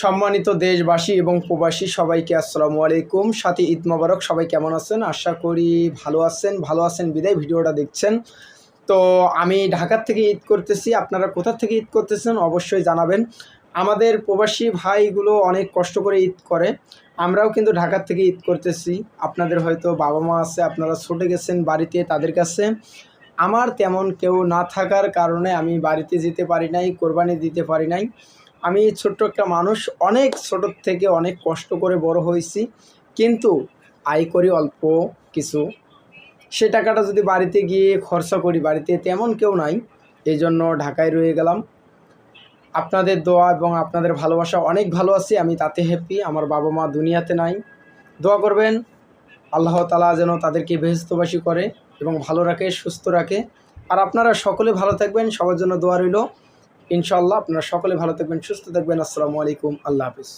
সম্মানিত দেশবাসী এবং প্রবাসী সবাইকে আসসালামু আলাইকুম। সাথে ঈদ মোবারক। সবাই কেমন আছেন? আশা করি ভালো আছেন বিদায় ভিডিওটা দেখছেন। তো আমি ঢাকার থেকে ঈদ করতেছি। আপনারা কোথা থেকে ঈদ করতেছেন অবশ্যই জানাবেন। আমাদের প্রবাসী ভাইগুলো অনেক কষ্ট করে ঈদ করে, আমরাও কিন্তু ঢাকার থেকে ঈদ করতেছি। আপনাদের হয়তো বাবা মা আছে, আপনারা ছুটে গেছেন বাড়িতে তাদের কাছে। আমার তেমন কেউ না থাকার কারণে আমি বাড়িতে যেতে পারি নাই, কোরবানি দিতে পারি নাই। আমি ছোট্ট একটা মানুষ, অনেক ছোটোর থেকে অনেক কষ্ট করে বড় হয়েছি, কিন্তু আয় করি অল্প কিছু। সে টাকাটা যদি বাড়িতে গিয়ে খরচা করি, বাড়িতে তেমন কেউ নাই, এই জন্য ঢাকায় রয়ে গেলাম। আপনাদের দোয়া এবং আপনাদের ভালোবাসা অনেক ভালো আছি, আমি তাতে হ্যাপি। আমার বাবা মা দুনিয়াতে নাই, দোয়া করবেন আল্লাহ তাআলা যেন তাদেরকে বেহেশতবাসী করে এবং ভালো রাখে, সুস্থ রাখে। আর আপনারা সকলে ভালো থাকবেন, সবার জন্য দোয়া রইল। ইনশাআল্লাহ আপনারা সকলে ভালো থাকবেন, সুস্থ থাকবেন। আসসালামু আলাইকুম, আল্লাহ হাফিজ।